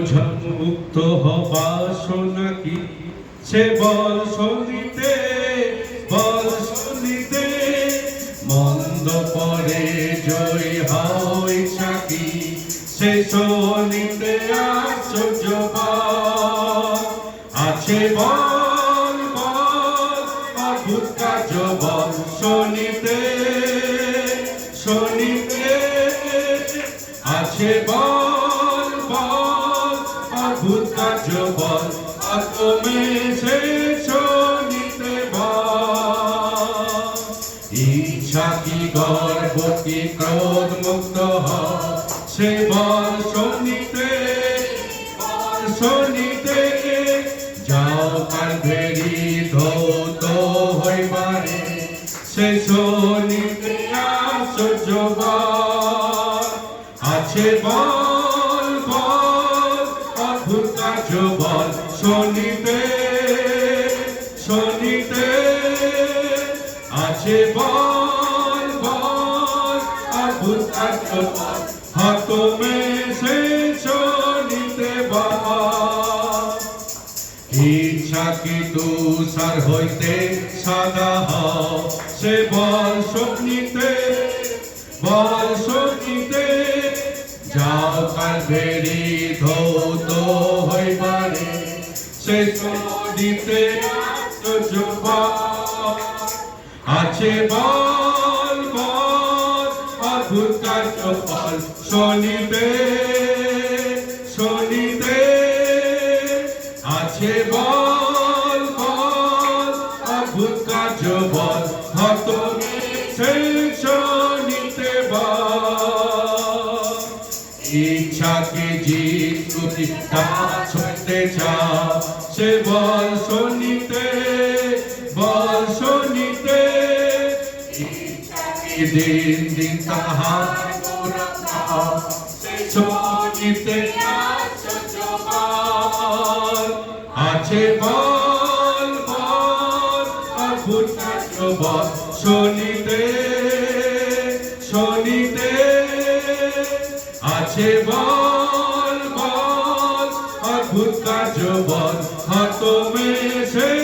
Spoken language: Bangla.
মুক্ত হবা সোনাকি সে বল শুনিতে মন্দ পরে জয় হয় সাকি সে শুনিতে আশ্চর্য আছে বল বল অদ্ভুত কার্য বল শুনিতে আছে বল বল অদ্ভুত কার্য বল আত্মে সে শুনিতে বল ইচ্ছা কি গর্ব কি ক্রোধ মুক্ত সে বল শুনিতে যাও কার ভেরি ধৌত হইবারে সে শুনিতে আশ্চর্য আছে বল বল অদ্ভুত কার্য বল শুনিতে আছে বল বল অদ্ভুত কার্য বল হতমে সে শুনিতে বল ইচ্ছা কি তুষার হইতে সাদা সে বল শুনিতে যাও কার ভেরি ধৌত হইবারে সে শুনিতে আশ্চর্য আছে বল বল অদ্ভুত কার্য বল শুনিতে আছে বল বল অদ্ভুত কার্য বল হতমে সে শুনিতে বল ইচ্ছাকে জিত প্রতিষ্ঠা ছুটতে চাও সে বল শুনিতে দিন দিন তাহার শুনিতে আছে বল বল অদ্ভুত কার্য বল শুনিতে আছে বল বল অদ্ভুত কার্য বল হতমে সে